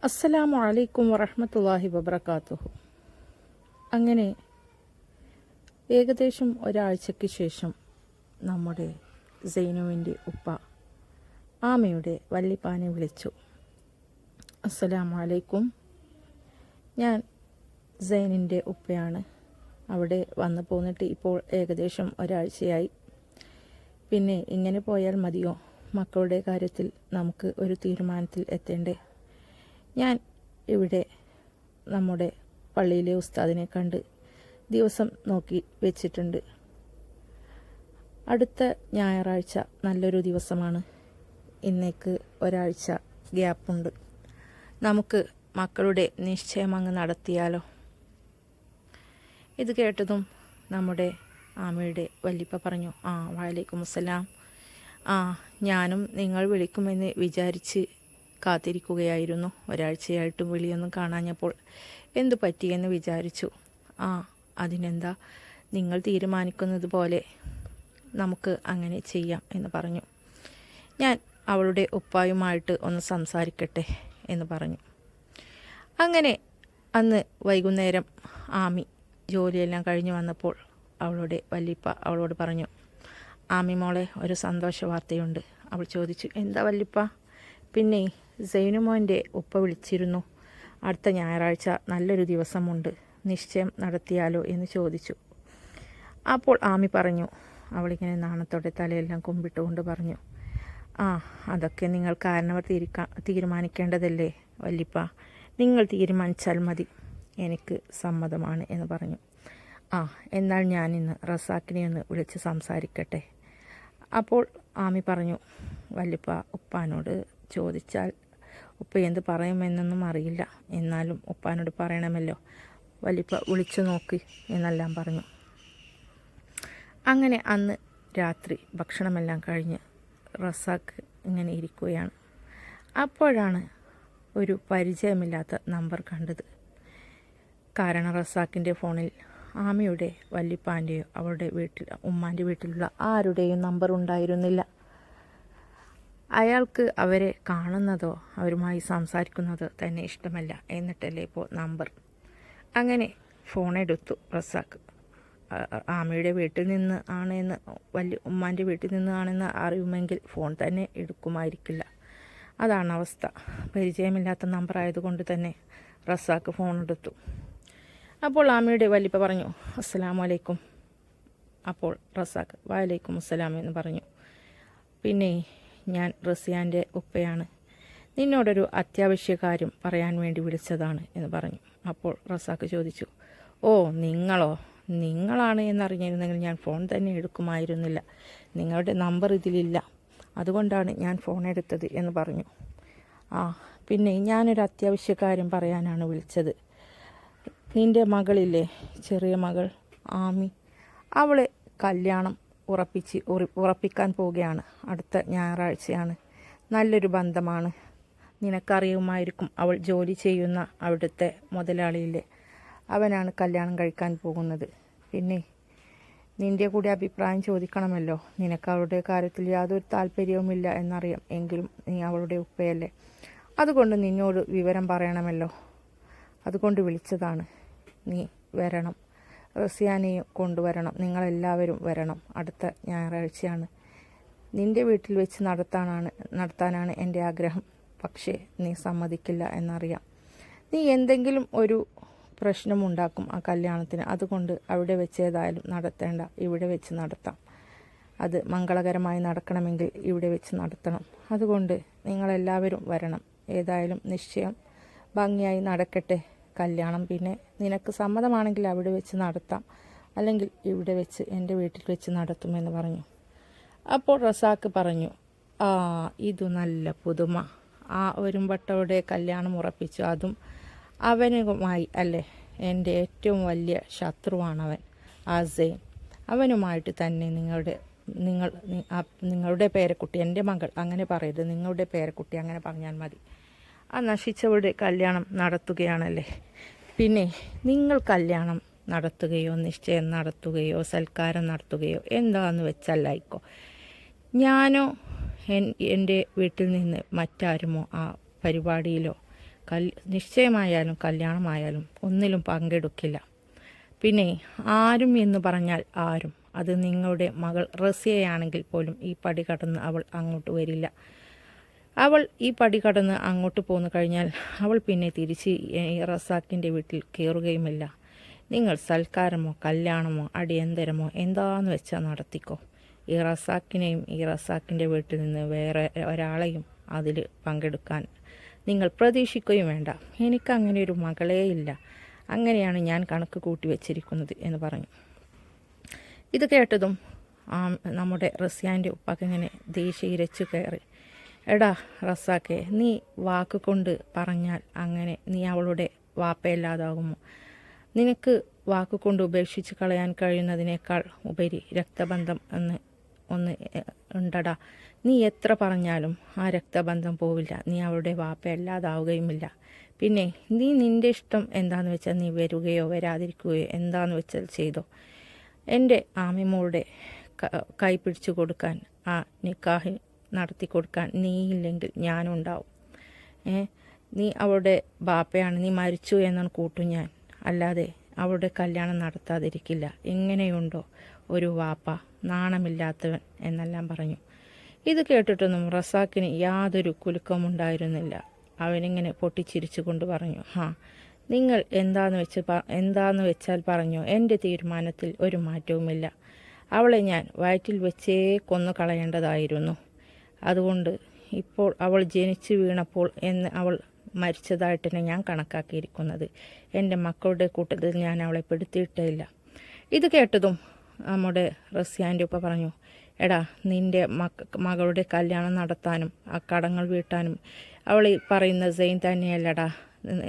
അസ്സലാമു അലൈക്കും വറഹ്മത്തുള്ളാഹി വബറകാതുഹു. അങ്ങനെ ഏകദേശം ഒരാഴ്ചയ്ക്ക് ശേഷം നമ്മുടെ സൈനുവിൻ്റെ ഉപ്പ ആമയുടെ വല്ലിപ്പാനെ വിളിച്ചു. അസ്സലാമു അലൈക്കും, ഞാൻ സൈനിൻ്റെ ഉപ്പയാണ്. അവിടെ വന്നു പോന്നിട്ട് ഇപ്പോൾ ഏകദേശം ഒരാഴ്ചയായി. പിന്നെ ഇങ്ങനെ പോയാൽ മതിയോ? മക്കളുടെ കാര്യത്തിൽ നമുക്ക് ഒരു തീരുമാനത്തിൽ എത്തേണ്ടേ? ഞാൻ ഇവിടെ നമ്മുടെ പള്ളിയിലെ ഉസ്താദിനെ കണ്ട് ദിവസം നോക്കി വെച്ചിട്ടുണ്ട്. അടുത്ത ഞായറാഴ്ച നല്ലൊരു ദിവസമാണ്. ഇന്നേക്ക് ഒരാഴ്ച ഗ്യാപ്പുണ്ട്. നമുക്ക് മക്കളുടെ നിശ്ചയം അങ്ങ് നടത്തിയാലോ? ഇത് കേട്ടതും നമ്മുടെ ആമയുടെ വല്ലിപ്പ പറഞ്ഞു, വഅലൈക്കും അസ്സലാം. ഞാനും നിങ്ങൾ വിളിക്കുമെന്ന് വിചാരിച്ച് കാത്തിരിക്കുകയായിരുന്നു. ഒരാഴ്ചയായിട്ടും വിളിയൊന്നും കാണാഞ്ഞപ്പോൾ എന്തു പറ്റിയെന്ന് വിചാരിച്ചു. അതിനെന്താ, നിങ്ങൾ തീരുമാനിക്കുന്നത് പോലെ നമുക്ക് അങ്ങനെ ചെയ്യാം എന്ന് പറഞ്ഞു. ഞാൻ അവളുടെ ഉപ്പായുമായിട്ട് ഒന്ന് സംസാരിക്കട്ടെ എന്ന് പറഞ്ഞു. അങ്ങനെ അന്ന് വൈകുന്നേരം ആമി ജോലിയെല്ലാം കഴിഞ്ഞ് വന്നപ്പോൾ അവളുടെ വല്ലിപ്പ അവളോട് പറഞ്ഞു, ആമി മോളെ, ഒരു സന്തോഷ വാർത്തയുണ്ട്. അവൾ ചോദിച്ചു, എന്താ വല്ലിപ്പ? പിന്നെ സൈനുമോൻ്റെ ഉപ്പ വിളിച്ചിരുന്നു. അടുത്ത ഞായറാഴ്ച നല്ലൊരു ദിവസമുണ്ട്, നിശ്ചയം നടത്തിയാലോ എന്ന് ചോദിച്ചു. അപ്പോൾ ആമി പറഞ്ഞു, അവളിങ്ങനെ നാണത്തോടെ തലയെല്ലാം കുമ്പിട്ടുകൊണ്ട് പറഞ്ഞു, അതൊക്കെ നിങ്ങൾ കാരണവർ തീരുമാനിക്കേണ്ടതല്ലേ വല്ലിപ്പ. നിങ്ങൾ തീരുമാനിച്ചാൽ മതി, എനിക്ക് സമ്മതമാണ് എന്ന് പറഞ്ഞു. എന്നാൽ ഞാനിന്ന് റസാക്കിനെ ഒന്ന് വിളിച്ച് സംസാരിക്കട്ടെ. അപ്പോൾ ആമി പറഞ്ഞു, വല്ലിപ്പ ഉപ്പാനോട് ചോദിച്ചാൽ ഉപ്പ എന്ത് പറയുമെന്നൊന്നും അറിയില്ല, എന്നാലും ഉപ്പാനോട് പറയണമല്ലോ, വല്ലിപ്പ വിളിച്ചു നോക്കി എന്നെല്ലാം പറഞ്ഞു. അങ്ങനെ അന്ന് രാത്രി ഭക്ഷണമെല്ലാം കഴിഞ്ഞ് റസാക്ക് ഇങ്ങനെ ഇരിക്കുകയാണ്. അപ്പോഴാണ് ഒരു പരിചയമില്ലാത്ത നമ്പർ കണ്ടത്. കാരണം റസാക്കിൻ്റെ ഫോണിൽ ആമിയുടെ വല്ലിപ്പാൻ്റെയോ അവളുടെ ഉമ്മാൻ്റെ വീട്ടിലുള്ള ആരുടെയും നമ്പർ ഉണ്ടായിരുന്നില്ല. അയാൾക്ക് അവരെ കാണുന്നതോ അവരുമായി സംസാരിക്കുന്നതോ തന്നെ ഇഷ്ടമല്ല. എന്നിട്ടല്ലേ ഇപ്പോൾ നമ്പർ. അങ്ങനെ ഫോണെടുത്തു റസാക്ക്. ആമയുടെ വീട്ടിൽ നിന്ന് ആണെന്ന് ഉമ്മാൻ്റെ വീട്ടിൽ നിന്ന് ആണെന്ന് അറിയുമെങ്കിൽ ഫോൺ തന്നെ എടുക്കുമായിരിക്കില്ല. അതാണ് അവസ്ഥ. പരിചയമില്ലാത്ത നമ്പർ ആയതുകൊണ്ട് തന്നെ റസാക്ക് ഫോൺ എടുത്തു. അപ്പോൾ ആമയുടെ വല്ലിപ്പ പറഞ്ഞു, അസ്സലാമു അലൈക്കും. അപ്പോൾ റസാക്ക് വഅലൈക്കും അസ്സലാം എന്ന് പറഞ്ഞു. പിന്നെ ഞാൻ റസിയാൻ്റെ ഉപ്പയാണ്, നിന്നോടൊരു അത്യാവശ്യ കാര്യം പറയാൻ വേണ്ടി വിളിച്ചതാണ് എന്ന് പറഞ്ഞു. അപ്പോൾ റസാക്ക് ചോദിച്ചു, നിങ്ങളോ? നിങ്ങളാണ് എന്നറിഞ്ഞിരുന്നെങ്കിൽ ഞാൻ ഫോൺ തന്നെ എടുക്കുമായിരുന്നില്ല. നിങ്ങളുടെ നമ്പർ ഇതിലില്ല, അതുകൊണ്ടാണ് ഞാൻ ഫോൺ എടുത്തത് എന്ന് പറഞ്ഞു. പിന്നെ ഞാനൊരു അത്യാവശ്യ കാര്യം പറയാനാണ് വിളിച്ചത്. നിൻ്റെ മകളില്ലേ, ചെറിയ മകൾ ആമി, അവളെ കല്യാണം ഉറപ്പിക്കാൻ പോവുകയാണ്. അടുത്ത ഞായറാഴ്ചയാണ്. നല്ലൊരു ബന്ധമാണ്, നിനക്കറിയുമായിരിക്കും. അവൾ ജോലി ചെയ്യുന്ന അവിടുത്തെ മുതലാളിയില്ലേ, അവനാണ് കല്യാണം കഴിക്കാൻ പോകുന്നത്. പിന്നെ നിൻ്റെ കൂടി അഭിപ്രായം ചോദിക്കണമല്ലോ. നിനക്ക് അവളുടെ കാര്യത്തിൽ യാതൊരു താല്പര്യവുമില്ല എന്നറിയാം, എങ്കിലും നീ അവളുടെ ഉപ്പയല്ലേ, അതുകൊണ്ട് നിന്നോട് വിവരം പറയണമല്ലോ. അതുകൊണ്ട് വിളിച്ചതാണ്. നീ വരണം, റസിയാനെയും കൊണ്ടുവരണം, നിങ്ങളെല്ലാവരും വരണം. അടുത്ത ഞായറാഴ്ചയാണ്. നിൻ്റെ വീട്ടിൽ വെച്ച് നടത്താനാണ് എൻ്റെ ആഗ്രഹം. പക്ഷേ നീ സമ്മതിക്കില്ല എന്നറിയാം. നീ എന്തെങ്കിലും ഒരു പ്രശ്നമുണ്ടാക്കും ആ കല്യാണത്തിന്. അതുകൊണ്ട് അവിടെ വെച്ച് ഏതായാലും നടത്തേണ്ട, ഇവിടെ വെച്ച് നടത്താം. അത് മംഗളകരമായി നടക്കണമെങ്കിൽ ഇവിടെ വെച്ച് നടത്തണം. അതുകൊണ്ട് നിങ്ങളെല്ലാവരും വരണം. ഏതായാലും നിശ്ചയം ഭംഗിയായി നടക്കട്ടെ കല്യാണം. പിന്നെ നിനക്ക് സമ്മതമാണെങ്കിൽ അവിടെ വെച്ച് നടത്താം, അല്ലെങ്കിൽ ഇവിടെ വെച്ച് എൻ്റെ വീട്ടിൽ വെച്ച് നടത്തുമെന്ന് പറഞ്ഞു. അപ്പോൾ റസാക്ക് പറഞ്ഞു, ഇതു നല്ല പുതുമ. ഒരുമ്പട്ടയുടെ കല്യാണം ഉറപ്പിച്ചു, അതും അവനുമായി അല്ലേ? എൻ്റെ ഏറ്റവും വലിയ ശത്രുവാണവൻ, സൈൻ. അവനുമായിട്ട് തന്നെ നിങ്ങളുടെ പേരക്കുട്ടി, എൻ്റെ മകൾ അങ്ങനെ പറയരുത്, നിങ്ങളുടെ പേരക്കുട്ടി അങ്ങനെ പറഞ്ഞാൽ മതി. നശിച്ചവരുടെ കല്യാണം നടത്തുകയാണല്ലേ. പിന്നെ നിങ്ങൾ കല്യാണം നടത്തുകയോ നിശ്ചയം നടത്തുകയോ സൽക്കാരം നടത്തുകയോ എന്താന്ന് വെച്ചല്ലായിക്കോ. ഞാനോ എൻ്റെ വീട്ടിൽ നിന്ന് മറ്റാരുമോ ആ പരിപാടിയിലോ നിശ്ചയമായാലും കല്യാണമായാലും ഒന്നിലും പങ്കെടുക്കില്ല. പിന്നെ ആരും എന്ന് പറഞ്ഞാൽ ആരും, അത് നിങ്ങളുടെ മകൾ റസിയയാണെങ്കിൽ പോലും ഈ പടി കടന്ന് അവൾ അങ്ങോട്ട് വരില്ല. അവൾ ഈ പടി കടന്ന് അങ്ങോട്ട് പോന്നു കഴിഞ്ഞാൽ അവൾ പിന്നെ തിരിച്ച് ഈ റസാക്കിൻ്റെ വീട്ടിൽ കയറുകയുമില്ല. നിങ്ങൾ സൽക്കാരമോ കല്യാണമോ അടിയന്തരമോ എന്താന്ന് വെച്ചാൽ നടത്തിക്കോ. ഈ റസാക്കിനെയും ഈ റസാക്കിൻ്റെ വീട്ടിൽ നിന്ന് വേറെ ഒരാളെയും അതിൽ പങ്കെടുക്കാൻ നിങ്ങൾ പ്രതീക്ഷിക്കുകയും വേണ്ട. എനിക്കങ്ങനെ ഒരു മകളേ ഇല്ല. അങ്ങനെയാണ് ഞാൻ കണക്ക് കൂട്ടി വെച്ചിരിക്കുന്നത് എന്ന് പറഞ്ഞു. ഇത് കേട്ടതും നമ്മുടെ റസിയാൻ്റെ ഉപ്പാക്കിങ്ങനെ ദേഷ്യം ഇരച്ചു കയറി. എടാ റസാക്കെ, നീ വാക്ക് കൊണ്ട് പറഞ്ഞാൽ അങ്ങനെ നീ അവളുടെ വാപ്പയല്ലാതാകുമോ? നിനക്ക് വാക്കുകൊണ്ട് ഉപേക്ഷിച്ച് കളയാൻ കഴിയുന്നതിനേക്കാൾ ഉപരി രക്തബന്ധം ഒന്ന് ഉണ്ടടാ. നീ എത്ര പറഞ്ഞാലും ആ രക്തബന്ധം പോവില്ല. നീ അവളുടെ വാപ്പയല്ലാതാവുകയുമില്ല. പിന്നെ നീ നിൻ്റെ ഇഷ്ടം എന്താന്ന് വെച്ചാൽ നീ വരികയോ വരാതിരിക്കുകയോ എന്താന്ന് വെച്ചാൽ ചെയ്തോ. എൻ്റെ ആമിമോളുടെ കൈ പിടിച്ചു കൊടുക്കാൻ, ആ നിക്കാഹ് നടത്തി കൊടുക്കാൻ നീയില്ലെങ്കിൽ ഞാനുണ്ടാവും. നീ അവളുടെ ബാപ്പയാണ്, നീ മരിച്ചു എന്നാണ് കൂട്ടും ഞാൻ. അല്ലാതെ അവളുടെ കല്യാണം നടത്താതിരിക്കില്ല. എങ്ങനെയുണ്ടോ ഒരു വാപ്പ, നാണമില്ലാത്തവൻ എന്നെല്ലാം പറഞ്ഞു. ഇത് കേട്ടിട്ടൊന്നും റസാക്കിന് യാതൊരു കുലുക്കമുണ്ടായിരുന്നില്ല. അവനിങ്ങനെ പൊട്ടിച്ചിരിച്ചു കൊണ്ട് പറഞ്ഞു, നിങ്ങൾ എന്താന്ന് വെച്ചാൽ പറഞ്ഞോ. എൻ്റെ തീരുമാനത്തിൽ ഒരു മാറ്റവുമില്ല. അവളെ ഞാൻ വയറ്റിൽ വെച്ചേ കൊന്നു കളയേണ്ടതായിരുന്നു. അതുകൊണ്ട് ഇപ്പോൾ അവൾ ജനിച്ചു വീണപ്പോൾ എന്ന് അവൾ മരിച്ചതായിട്ടാണ് ഞാൻ കണക്കാക്കിയിരിക്കുന്നത്. എൻ്റെ മക്കളുടെ കൂട്ടത്തിൽ ഞാൻ അവളെ പെടുത്തിയിട്ടില്ല. ഇത് കേട്ടതും നമ്മുടെ റസിയാൻ്റെ ഉപ്പ പറഞ്ഞു, എടാ, നിൻ്റെ മകളുടെ കല്യാണം നടത്താനും ആ കടങ്ങൾ വീട്ടാനും അവൾ പറയുന്ന സെയിൻ തന്നെയല്ലടാ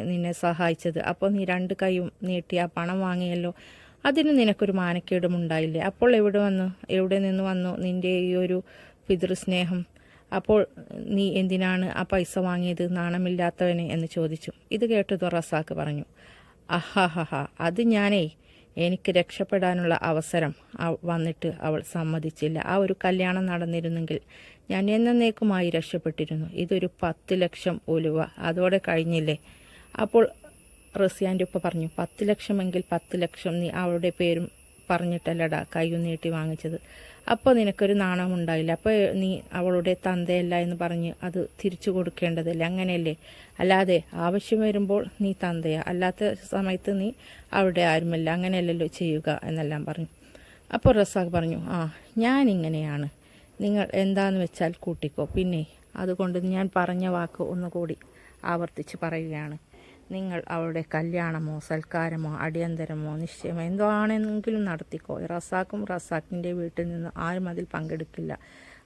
നിന്നെ സഹായിച്ചത്. അപ്പോൾ നീ 2 കൈയും നീട്ടി ആ പണം വാങ്ങിയല്ലോ. അതിന് നിനക്കൊരു മാനക്കേടും ഉണ്ടായില്ലേ? അപ്പോൾ എവിടെ നിന്ന് വന്നു നിൻ്റെ ഈ ഒരു പിതൃസ്നേഹം? അപ്പോൾ നീ എന്തിനാണ് ആ പൈസ വാങ്ങിയത്, നാണമില്ലാത്തവനെ എന്ന് ചോദിച്ചു. ഇത് കേട്ടത് റസാക്ക് പറഞ്ഞു, അത് എനിക്ക് രക്ഷപ്പെടാനുള്ള അവസരം വന്നിട്ട് അവൾ സമ്മതിച്ചില്ല. ആ ഒരു കല്യാണം നടന്നിരുന്നെങ്കിൽ ഞാൻ എന്നേക്കുമായി രക്ഷപ്പെട്ടിരുന്നു. ഇതൊരു 10 ലക്ഷം ഉലുവ, അതോടെ കഴിഞ്ഞില്ലേ? അപ്പോൾ റസിയാൻ്റെ ഉപ്പ പറഞ്ഞു, 10 ലക്ഷമെങ്കിൽ 10 ലക്ഷം നീ അവളുടെ പേരും പറഞ്ഞിട്ടല്ലടാ കൈയും നീട്ടി വാങ്ങിച്ചത്. അപ്പോൾ നിനക്കൊരു നാണം ഉണ്ടായില്ല? അപ്പോൾ നീ അവളുടെ തന്തയല്ല എന്ന് പറഞ്ഞ് അത് തിരിച്ചു കൊടുക്കേണ്ടതല്ലേ? അങ്ങനെയല്ലേ? അല്ലാതെ ആവശ്യം വരുമ്പോൾ നീ തന്തയാ, അല്ലാത്ത സമയത്ത് നീ അവിടെ ആരുമല്ല, അങ്ങനെയല്ലല്ലോ ചെയ്യുക എന്നെല്ലാം പറഞ്ഞു. അപ്പോൾ റസാഖ് പറഞ്ഞു, ഞാനിങ്ങനെയാണ്, നിങ്ങൾ എന്താന്ന് വെച്ചാൽ കൂട്ടിക്കോ. പിന്നെ അതുകൊണ്ട് ഞാൻ പറഞ്ഞ വാക്ക് ഒന്നുകൂടി ആവർത്തിച്ച് പറയുകയാണ്. നിങ്ങൾ അവളുടെ കല്യാണമോ സൽക്കാരമോ അടിയന്തരമോ നിശ്ചയമോ എന്തോ ആണെങ്കിലും നടത്തിക്കോ. റസാക്കിൻ്റെ വീട്ടിൽ നിന്ന് ആരും അതിൽ പങ്കെടുക്കില്ല.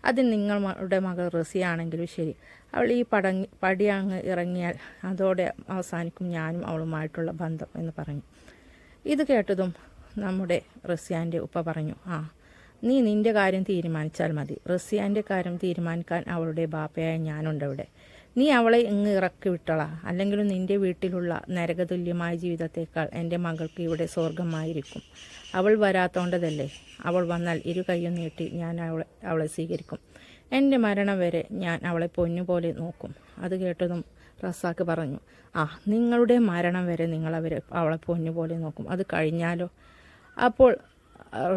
അതിൽ നിങ്ങളുടെ മകൾ റസിയാണെങ്കിലും ശരി. അവൾ ഈ പടി അങ്ങ് ഇറങ്ങിയാൽ അതോടെ അവസാനിക്കും ഞാനും അവളുമായിട്ടുള്ള ബന്ധം എന്ന് പറഞ്ഞു. ഇത് കേട്ടതും നമ്മുടെ റസിയാൻ്റെ ഉപ്പ പറഞ്ഞു, നീ നിൻ്റെ കാര്യം തീരുമാനിച്ചാൽ മതി. റസിയാൻ്റെ കാര്യം തീരുമാനിക്കാൻ അവളുടെ ബാപ്പയായ ഞാനുണ്ടവിടെ. നീ അവളെ ഇങ്ങ് ഇറക്കി വിട്ടളാ. അല്ലെങ്കിലും നിൻ്റെ വീട്ടിലുള്ള നരകതുല്യമായ ജീവിതത്തേക്കാൾ എൻ്റെ മകൾക്ക് ഇവിടെ സ്വർഗമായിരിക്കും. അവൾ വരാത്തോണ്ടതല്ലേ. അവൾ വന്നാൽ 2 കൈയും നീട്ടി ഞാൻ അവളെ സ്വീകരിക്കും. എൻ്റെ മരണം വരെ ഞാൻ അവളെ പൊന്നുപോലെ നോക്കും. അത് കേട്ടതും റസാക്ക് പറഞ്ഞു, നിങ്ങളുടെ മരണം വരെ നിങ്ങൾ അവളെ പൊന്നുപോലെ നോക്കും. അത് കഴിഞ്ഞാലോ? അപ്പോൾ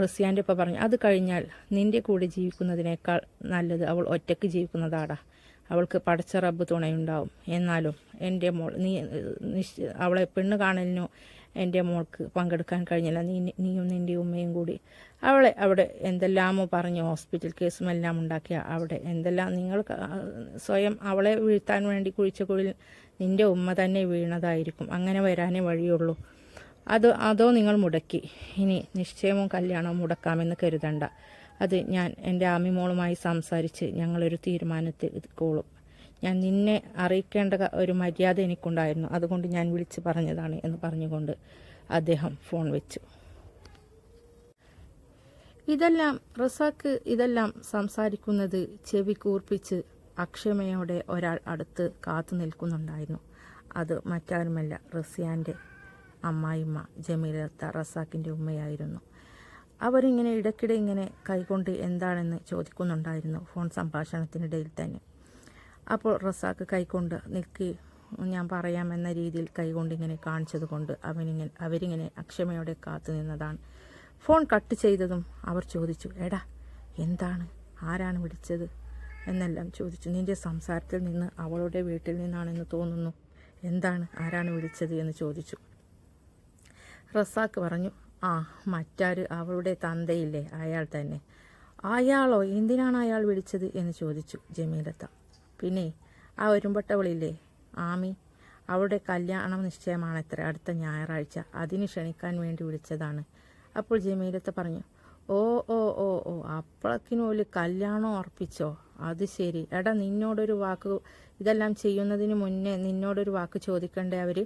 റസിയാൻ്റെ ഉപ്പ പറഞ്ഞു, അത് കഴിഞ്ഞാൽ നിൻ്റെ കൂടെ ജീവിക്കുന്നതിനേക്കാൾ നല്ലത് അവൾ ഒറ്റയ്ക്ക് ജീവിക്കുന്നതാടാ. അവൾക്ക് പടച്ച റബ്ബ് തുണയുണ്ടാവും. എന്നാലും എൻ്റെ മോൾ, അവളെ പെണ്ണ് കാണലിനോ എൻ്റെ മോൾക്ക് പങ്കെടുക്കാൻ കഴിഞ്ഞില്ല. നീയും നിൻ്റെ ഉമ്മയും കൂടി അവളെ അവിടെ എന്തെല്ലാമോ പറഞ്ഞ് ഹോസ്പിറ്റൽ കേസും എല്ലാം ഉണ്ടാക്കിയ അവിടെ എന്തെല്ലാം നിങ്ങൾ സ്വയം അവളെ വീഴ്ത്താൻ വേണ്ടി കുഴിച്ച കുഴിയിൽ നിൻ്റെ ഉമ്മ തന്നെ വീണതായിരിക്കും. അങ്ങനെ വരാനേ വഴിയുള്ളൂ. അതോ നിങ്ങൾ മുടക്കി. ഇനി നിശ്ചയവും കല്യാണവും മുടക്കാമെന്ന് കരുതണ്ട. അത് ഞാൻ എൻ്റെ ആമിമോളുമായി സംസാരിച്ച് ഞങ്ങളൊരു തീരുമാനത്തിക്കോളും. ഞാൻ നിന്നെ അറിയിക്കേണ്ട ഒരു മര്യാദ എനിക്കുണ്ടായിരുന്നു. അതുകൊണ്ട് ഞാൻ വിളിച്ച് പറഞ്ഞതാണ് എന്ന് പറഞ്ഞുകൊണ്ട് അദ്ദേഹം ഫോൺ വെച്ചു. റസാക്ക് ഇതെല്ലാം സംസാരിക്കുന്നത് ചെവി കൂർപ്പിച്ച് അക്ഷമയോടെ ഒരാൾ അടുത്ത് കാത്തു നിൽക്കുന്നുണ്ടായിരുന്നു. അത് മറ്റാരുമല്ല, റസിയാൻ്റെ അമ്മായിമ്മ ജമീലത്ത, റസാക്കിൻ്റെ ഉമ്മയായിരുന്നു. അവരിങ്ങനെ ഇടയ്ക്കിടെ ഇങ്ങനെ കൈകൊണ്ട് എന്താണെന്ന് ചോദിക്കുന്നുണ്ടായിരുന്നു ഫോൺ സംഭാഷണത്തിനിടയിൽ തന്നെ. അപ്പോൾ റസാക്ക് കൈകൊണ്ട് നിൽക്കി ഞാൻ പറയാമെന്ന രീതിയിൽ കൈകൊണ്ടിങ്ങനെ കാണിച്ചത് കൊണ്ട് അവരിങ്ങനെ അക്ഷമയോടെ കാത്തു നിന്നതാണ്. ഫോൺ കട്ട് ചെയ്തതും അവർ ചോദിച്ചു, എടാ എന്താണ്, ആരാണ് വിളിച്ചത് എന്നെല്ലാം ചോദിച്ചു. നിന്റെ സംസാരത്തിൽ നിന്ന് അവളുടെ വീട്ടിൽ നിന്നാണെന്ന് തോന്നുന്നു. എന്താണ്, ആരാണ് വിളിച്ചത് എന്ന് ചോദിച്ചു. റസാക്ക് പറഞ്ഞു, മറ്റാര്, അവളുടെ തന്തയില്ലേ, അയാൾ തന്നെ. അയാളോ, എന്തിനാണ് അയാൾ വിളിച്ചത് എന്ന് ചോദിച്ചു ജമീലത്ത. പിന്നെ ആ ഒരുമ്പട്ടവളില്ലേ ആമി, അവളുടെ കല്യാണം നിശ്ചയമാണത്ര അടുത്ത ഞായറാഴ്ച, അതിന് ക്ഷണിക്കാൻ വേണ്ടി വിളിച്ചതാണ്. അപ്പോൾ ജമീലത്ത പറഞ്ഞു, ഓ ഓ ഓ ഓ അപ്പോഴക്കിനോല് കല്യാണം ഉറപ്പിച്ചോ, അത് ശരി. എടാ നിന്നോടൊരു വാക്ക്, ഇതെല്ലാം ചെയ്യുന്നതിന് മുന്നേ നിന്നോടൊരു വാക്ക് ചോദിക്കണ്ടേ അവർ?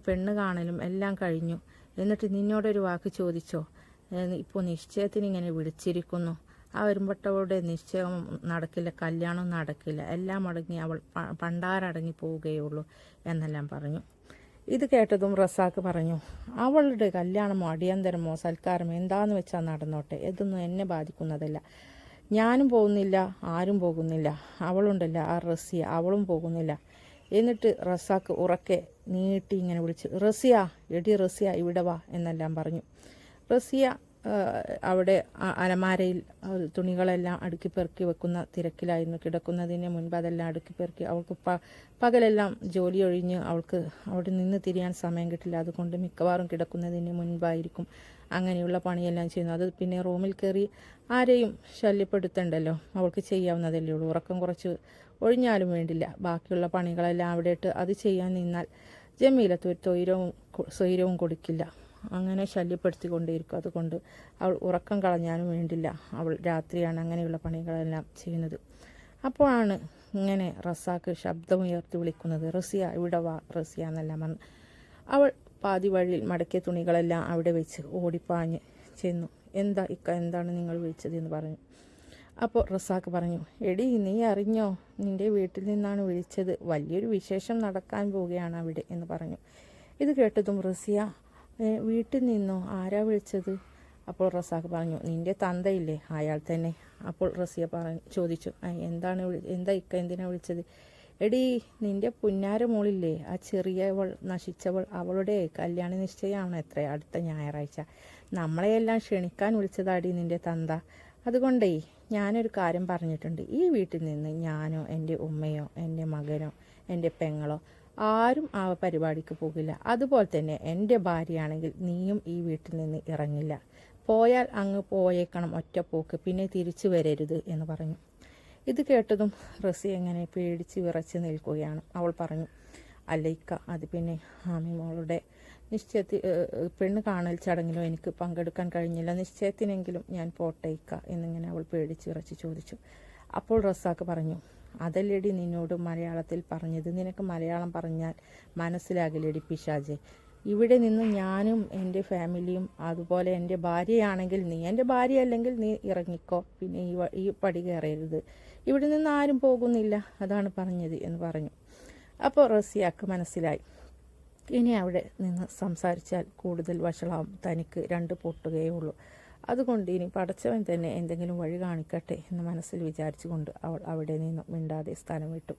പെണ്ണ് കാണലും എല്ലാം കഴിഞ്ഞു, എന്നിട്ട് നിന്നോടൊരു വാക്ക് ചോദിച്ചോ? ഇപ്പോൾ നിശ്ചയത്തിന് ഇങ്ങനെ വിളിച്ചിരിക്കുന്നു. ആ വരുമ്പട്ടവളുടെ നിശ്ചയം നടക്കില്ല, കല്യാണം നടക്കില്ല, എല്ലാം അടങ്ങി അവൾ പണ്ടാരടങ്ങി പോവുകയുള്ളൂ എന്നെല്ലാം പറഞ്ഞു. ഇത് കേട്ടതും റസാക്ക് പറഞ്ഞു, അവളുടെ കല്യാണമോ അടിയന്തരമോ സൽക്കാരമോ എന്താന്ന് വെച്ചാൽ നടന്നോട്ടെ, ഇതൊന്നും എന്നെ ബാധിക്കുന്നതല്ല. ഞാനും പോകുന്നില്ല, ആരും പോകുന്നില്ല. അവളുണ്ടല്ല ആ റസിയ, അവളും പോകുന്നില്ല. എന്നിട്ട് റസാക്ക് ഉറക്കെ നീട്ടി ഇങ്ങനെ വിളിച്ചു, റസിയ, എടി റസിയ ഇവിടെ വാ എന്നെല്ലാം പറഞ്ഞു. റസിയ അവിടെ അലമാരയിൽ തുണികളെല്ലാം അടുക്കി പെറുക്കി വെക്കുന്ന തിരക്കിലായിരുന്നു. കിടക്കുന്നതിന് മുൻപ് അതെല്ലാം അടുക്കി പെറുക്കി, അവൾക്ക് പകലെല്ലാം ജോലി ഒഴിഞ്ഞ് അവൾക്ക് അവിടെ നിന്ന് തിരിയാൻ സമയം കിട്ടില്ല. അതുകൊണ്ട് മിക്കവാറും കിടക്കുന്നതിന് മുൻപായിരിക്കും അങ്ങനെയുള്ള പണിയെല്ലാം ചെയ്യുന്നത്. അത് പിന്നെ റൂമിൽ കയറി ആരെയും ശല്യപ്പെടുത്തണ്ടല്ലോ, അവൾക്ക് ചെയ്യാവുന്നതല്ലേ ഉള്ളൂ. ഉറക്കം കുറച്ച് ഒഴിഞ്ഞാലും വേണ്ടില്ല, ബാക്കിയുള്ള പണികളെല്ലാം അവിടെ ഇട്ട് അത് ചെയ്യാൻ നിന്നാൽ ജമീലത്ത് ഒരു സ്വൈരവും കൊടുക്കില്ല, അങ്ങനെ ശല്യപ്പെടുത്തിക്കൊണ്ടേയിരിക്കും. അതുകൊണ്ട് അവൾ ഉറക്കം കളഞ്ഞാലും വേണ്ടില്ല, അവൾ രാത്രിയാണ് അങ്ങനെയുള്ള പണികളെല്ലാം ചെയ്യുന്നത്. അപ്പോഴാണ് ഇങ്ങനെ റസാക്ക് ശബ്ദമുയർത്തി വിളിക്കുന്നത്, റസിയ ഇവിടെ വാ, റസിയ എന്നെല്ലാം പറഞ്ഞു. അവൾ പാതി വഴിയിൽ മടക്കിയ തുണികളെല്ലാം അവിടെ വെച്ച് ഓടിപ്പാഞ്ഞ് ചെന്നു. എന്താ ഇക്ക, എന്താണ് നിങ്ങൾ വിളിച്ചത് എന്ന് പറഞ്ഞു. അപ്പോൾ റസാക്ക് പറഞ്ഞു, എടി നീ അറിഞ്ഞോ, നിൻ്റെ വീട്ടിൽ നിന്നാണ് വിളിച്ചത്, വലിയൊരു വിശേഷം നടക്കാൻ പോവുകയാണ് അവിടെ എന്ന് പറഞ്ഞു. ഇത് കേട്ടതും റസിയ, വീട്ടിൽ നിന്നോ, ആരാ വിളിച്ചത്? അപ്പോൾ റസാക്ക് പറഞ്ഞു, നിൻ്റെ തന്തയില്ലേ, അയാൾ തന്നെ. അപ്പോൾ റസിയ ചോദിച്ചു, എന്താ ഇക്ക, എന്തിനാ വിളിച്ചത്? എടി നിൻ്റെ പുന്നാര മോളില്ലേ, ആ ചെറിയവൾ, നശിച്ചവൾ, അവളുടെ കല്യാണ നിശ്ചയമാണ് എത്ര അടുത്ത ഞായറാഴ്ച. നമ്മളെയെല്ലാം ക്ഷണിക്കാൻ വിളിച്ചതാടി നിൻ്റെ തന്ത. അതുകൊണ്ടേ ഞാനൊരു കാര്യം പറഞ്ഞിട്ടുണ്ട്, ഈ വീട്ടിൽ നിന്ന് ഞാനോ എൻ്റെ ഉമ്മയോ എൻ്റെ മകനോ എൻ്റെ പെങ്ങളോ ആരും ആ പരിപാടിക്ക് പോകില്ല. അതുപോലെ തന്നെ എൻ്റെ ഭാര്യയാണെങ്കിൽ നീയും ഈ വീട്ടിൽ നിന്ന് ഇറങ്ങില്ല, പോയാൽ അങ്ങ് പോയേക്കണം ഒറ്റപ്പോക്ക്, പിന്നെ തിരിച്ചു വരരുത് എന്ന് പറഞ്ഞു. ഇത് കേട്ടതും റസി എങ്ങനെ പേടിച്ച് വിറച്ച് നിൽക്കുകയാണ്. അവൾ പറഞ്ഞു, അല്ലയിക്ക, അത് പിന്നെ ആമി മോളുടെ നിശ്ചയത്തിൽ പെണ്ണ് കാണൽ ചടങ്ങിലോ എനിക്ക് പങ്കെടുക്കാൻ കഴിഞ്ഞില്ല, നിശ്ചയത്തിനെങ്കിലും ഞാൻ പോട്ടേക്ക എന്നിങ്ങനെ അവൾ പേടിച്ച് വിറച്ച് ചോദിച്ചു. അപ്പോൾ റസാക്ക് പറഞ്ഞു, അതല്ലേടി നിന്നോട് മലയാളത്തിൽ പറഞ്ഞത്, നിനക്ക് മലയാളം പറഞ്ഞാൽ മനസ്സിലാകില്ലേടി പിശാചെ. ഇവിടെ നിന്ന് ഞാനും എൻ്റെ ഫാമിലിയും അതുപോലെ എൻ്റെ ഭാര്യയാണെങ്കിൽ നീ, എൻ്റെ ഭാര്യ അല്ലെങ്കിൽ നീ ഇറങ്ങിക്കോ, പിന്നെ ഈ പടി കയറരുത്, ഇവിടെ നിന്ന് ആരും പോകുന്നില്ല, അതാണ് പറഞ്ഞത് എന്ന് പറഞ്ഞു. അപ്പോൾ റസിയാക്ക് മനസ്സിലായി, ഇനി അവിടെ നിന്ന് സംസാരിച്ചാൽ കൂടുതൽ വഷളാവും, തനിക്ക് 2 പൊട്ടുകയുള്ളൂ, അതുകൊണ്ട് ഇനി പടച്ചവൻ തന്നെ എന്തെങ്കിലും വഴി കാണിക്കട്ടെ എന്ന് മനസ്സിൽ വിചാരിച്ചുകൊണ്ട് അവൾ അവിടെ നിന്ന് മിണ്ടാതെ സ്ഥലം വിട്ടു.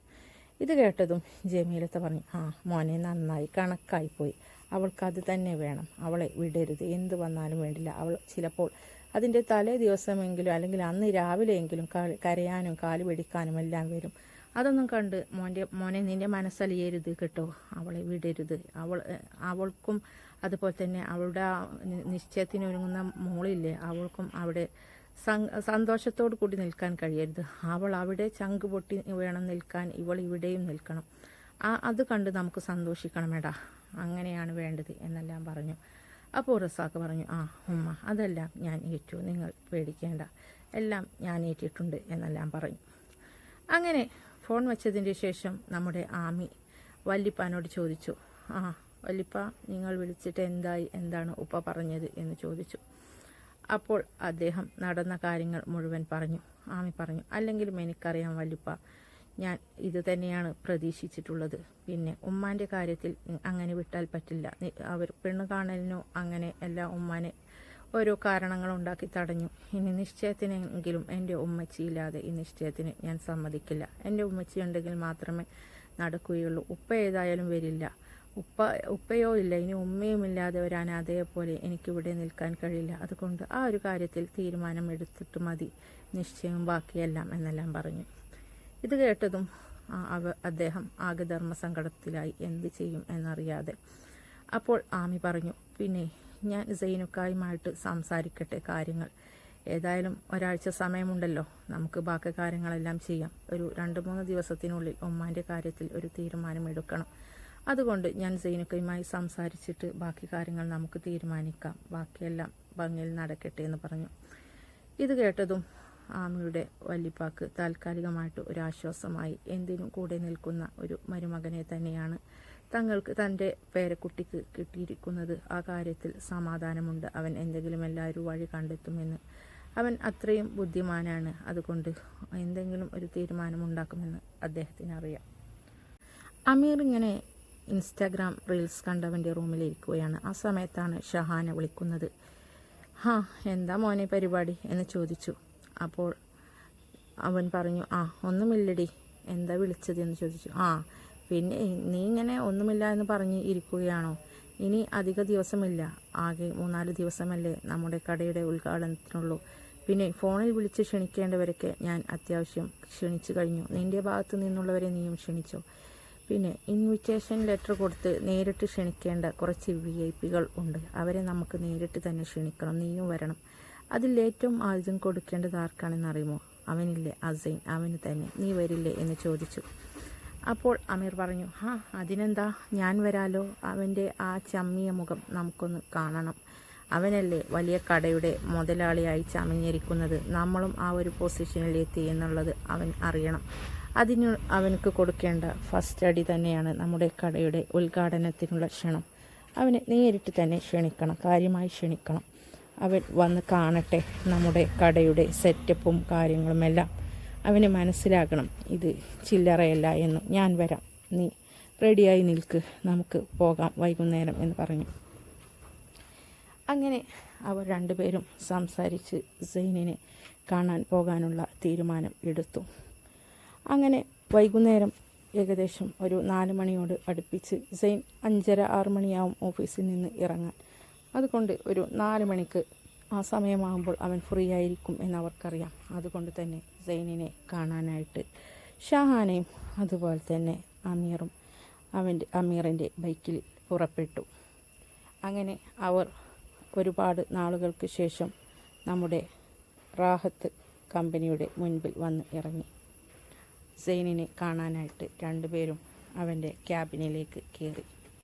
ഇത് കേട്ടതും ജമീലത്ത പറഞ്ഞു, മോനെ നന്നായി, കണക്കായിപ്പോയി, അവൾക്കത് തന്നെ വേണം, അവളെ വിടരുത്, എന്ത് വന്നാലും വേണ്ടില്ല. അവൾ ചിലപ്പോൾ അതിൻ്റെ തലേ ദിവസമെങ്കിലും അല്ലെങ്കിൽ അന്ന് രാവിലെയെങ്കിലും കരയാനും കാല് പിടിക്കാനും എല്ലാം വരും. അതൊന്നും കണ്ട് മോനെ നിൻ്റെ മനസ്സലിയരുത് കേട്ടോ, അവളെ വിടരുത്. അവൾക്കും അതുപോലെ തന്നെ അവളുടെ നിശ്ചയത്തിനൊരുങ്ങുന്ന മോളില്ലേ, അവൾക്കും അവിടെ സന്തോഷത്തോടു കൂടി നിൽക്കാൻ കഴിയരുത്. അവൾ അവിടെ ചങ്ക് പൊട്ടി വേണം നിൽക്കാൻ, ഇവൾ ഇവിടെയും നിൽക്കണം. അത് കണ്ട് നമുക്ക് സന്തോഷിക്കണമെടാ, അങ്ങനെയാണ് വേണ്ടത് എന്നെല്ലാം പറഞ്ഞു. അപ്പോൾ റസാക്ക് പറഞ്ഞു, ഉമ്മ അതെല്ലാം ഞാൻ ഏറ്റു, നിങ്ങൾ പേടിക്കേണ്ട, എല്ലാം ഞാൻ ഏറ്റിട്ടുണ്ട് എന്നെല്ലാം പറഞ്ഞു. അങ്ങനെ ഫോൺ വെച്ചതിൻ്റെ ശേഷം നമ്മുടെ ആമി വല്ലിപ്പാനോട് ചോദിച്ചു, വല്ലിപ്പ നിങ്ങൾ വിളിച്ചിട്ട് എന്താണ് ഉപ്പ പറഞ്ഞത് എന്ന് ചോദിച്ചു. അപ്പോൾ അദ്ദേഹം നടന്ന കാര്യങ്ങൾ മുഴുവൻ പറഞ്ഞു. ആമി പറഞ്ഞു, അല്ലെങ്കിലും എനിക്കറിയാം വല്ലിപ്പ, ഞാൻ ഇത് തന്നെയാണ് പ്രതീക്ഷിച്ചിട്ടുള്ളത്. പിന്നെ ഉമ്മാൻ്റെ കാര്യത്തിൽ അങ്ങനെ വിട്ടാൽ പറ്റില്ല, അവർ പെണ്ണ് കാണലിനോ അങ്ങനെ എല്ലാം ഉമ്മാനെ ഓരോ കാരണങ്ങളുണ്ടാക്കി തടഞ്ഞു. ഇനി നിശ്ചയത്തിനെങ്കിലും എൻ്റെ ഉമ്മച്ചിയില്ലാതെ ഈ നിശ്ചയത്തിന് ഞാൻ സമ്മതിക്കില്ല. എൻ്റെ ഉമ്മച്ചി ഉണ്ടെങ്കിൽ മാത്രമേ നടക്കുകയുള്ളൂ. ഉപ്പ ഏതായാലും വരില്ല. ഉപ്പയോ ഇല്ല, ഇനി ഉമ്മയും ഇല്ലാതെ ഒരു അനാഥയെപ്പോലെ എനിക്കിവിടെ നിൽക്കാൻ കഴിയില്ല. അതുകൊണ്ട് ആ ഒരു കാര്യത്തിൽ തീരുമാനം എടുത്തിട്ട് മതി നിശ്ചയവും ബാക്കിയെല്ലാം എന്നെല്ലാം പറഞ്ഞു. ഇത് കേട്ടതും അദ്ദേഹം ആകെ ധർമ്മസങ്കടത്തിലായി. എന്ത് ചെയ്യും എന്നറിയാതെ. അപ്പോൾ ആമി പറഞ്ഞു, പിന്നെ ഞാൻ സൈനുക്കായുമായിട്ട് സംസാരിക്കട്ടെ കാര്യങ്ങൾ. ഏതായാലും ഒരാഴ്ച സമയമുണ്ടല്ലോ, നമുക്ക് ബാക്കി കാര്യങ്ങളെല്ലാം ചെയ്യാം. ഒരു 2-3 ദിവസത്തിനുള്ളിൽ ഉമ്മാൻ്റെ കാര്യത്തിൽ ഒരു തീരുമാനമെടുക്കണം. അതുകൊണ്ട് ഞാൻ സൈനുക്കയുമായി സംസാരിച്ചിട്ട് ബാക്കി കാര്യങ്ങൾ നമുക്ക് തീരുമാനിക്കാം. ബാക്കിയെല്ലാം ഭംഗിയിൽ നടക്കട്ടെ എന്ന് പറഞ്ഞു. ഇത് കേട്ടതും ആമിയുടെ വല്യപ്പാക്ക് താൽക്കാലികമായിട്ട് ഒരു ആശ്വാസമായി. എന്തിനും കൂടെ നിൽക്കുന്ന ഒരു മരുമകനെ തന്നെയാണ് തങ്ങൾക്ക് തൻ്റെ പേരക്കുട്ടിക്ക് കിട്ടിയിരിക്കുന്നത്. ആ കാര്യത്തിൽ സമാധാനമുണ്ട്. അവൻ എന്തെങ്കിലും എല്ലാവരും വഴി കണ്ടെത്തുമെന്ന്. അവൻ അത്രയും ബുദ്ധിമാനാണ്. അതുകൊണ്ട് എന്തെങ്കിലും ഒരു തീരുമാനമുണ്ടാക്കുമെന്ന് അദ്ദേഹത്തിന് അറിയാം. അമീർ ഇങ്ങനെ ഇൻസ്റ്റാഗ്രാം റീൽസ് കണ്ടവൻ്റെ റൂമിലിരിക്കുകയാണ്. ആ സമയത്താണ് ഷഹാന വിളിക്കുന്നത്. എന്താ മോനെ പരിപാടി എന്ന് ചോദിച്ചു. അപ്പോൾ അവൻ പറഞ്ഞു, ഒന്നുമില്ലടി, എന്താ വിളിച്ചത് എന്ന് ചോദിച്ചു. പിന്നെ നീ ഇങ്ങനെ ഒന്നുമില്ല എന്ന് പറഞ്ഞ് ഇരിക്കുകയാണോ? ഇനി അധിക ദിവസമില്ല, ആകെ 3-4 ദിവസമല്ലേ നമ്മുടെ കടയുടെ ഉദ്ഘാടനത്തിനുള്ളൂ. പിന്നെ ഫോണിൽ വിളിച്ച് ക്ഷണിക്കേണ്ടവരൊക്കെ ഞാൻ അത്യാവശ്യം ക്ഷണിച്ചു കഴിഞ്ഞു. നിൻ്റെ ഭാഗത്തു നിന്നുള്ളവരെ നീയും ക്ഷണിച്ചോ? പിന്നെ ഇൻവിറ്റേഷൻ ലെറ്റർ കൊടുത്ത് നേരിട്ട് ക്ഷണിക്കേണ്ട കുറച്ച് VIP-കൾ ഉണ്ട്. അവരെ നമുക്ക് നേരിട്ട് തന്നെ ക്ഷണിക്കണം. നീയും വരണം. അതിൽ ഏറ്റവും ആദ്യം കൊടുക്കേണ്ടത് ആർക്കാണെന്നറിയുമോ? അവനില്ലേ, അസൈൻ, അവന് തന്നെ. നീ വരില്ലേ എന്ന് ചോദിച്ചു. അപ്പോൾ അമീർ പറഞ്ഞു, അതിനെന്താ, ഞാൻ വരാലോ. അവൻ്റെ ആ ചമ്മിയ മുഖം നമുക്കൊന്ന് കാണണം. അവനല്ലേ വലിയ കടയുടെ മുതലാളിയായി ചമഞ്ഞിരിക്കുന്നത്. നമ്മളും ആ ഒരു പൊസിഷനിലെത്തി എന്നുള്ളത് അവൻ അറിയണം. അതിന് അവനക്ക് കൊടുക്കേണ്ട ഫസ്റ്റ് അടി തന്നെയാണ് നമ്മുടെ കടയുടെ ഉദ്ഘാടനത്തിനുള്ള ക്ഷണം. അവനെ നേരിട്ട് തന്നെ ക്ഷണിക്കണം, കാര്യമായി ക്ഷണിക്കണം. അവൻ വന്ന് കാണട്ടെ നമ്മുടെ കടയുടെ സെറ്റപ്പും കാര്യങ്ങളുമെല്ലാം. അവന് മനസ്സിലാക്കണം ഇത് ചില്ലറയല്ല എന്ന്. ഞാൻ വരാം, നീ റെഡിയായി നിൽക്ക്, നമുക്ക് പോകാം വൈകുന്നേരം എന്ന് പറഞ്ഞു. അങ്ങനെ അവർ രണ്ടുപേരും സംസാരിച്ച് സൈനിനെ കാണാൻ പോകാനുള്ള തീരുമാനം എടുത്തു. അങ്ങനെ വൈകുന്നേരം ഏകദേശം ഒരു 4 മണിയോട് അടുപ്പിച്ച് സൈൻ 5:30-6 മണിയാവും ഓഫീസിൽ നിന്ന് ഇറങ്ങാൻ. അതുകൊണ്ട് ഒരു 4 മണിക്ക് ആ സമയമാകുമ്പോൾ അവൻ ഫ്രീ ആയിരിക്കും എന്നവർക്കറിയാം. അതുകൊണ്ട് തന്നെ സൈനിനെ കാണാനായിട്ട് ഷഹാനയും അതുപോലെ തന്നെ അമീറും അമീറിൻ്റെ ബൈക്കിൽ പുറപ്പെട്ടു. അങ്ങനെ അവർ ഒരുപാട് നാളുകൾക്ക് ശേഷം നമ്മുടെ റാഹത്ത് കമ്പനിയുടെ മുൻപിൽ വന്ന് ഇറങ്ങി. സൈനിനെ കാണാനായിട്ട് രണ്ടുപേരും അവൻ്റെ ക്യാബിനിലേക്ക് കയറി.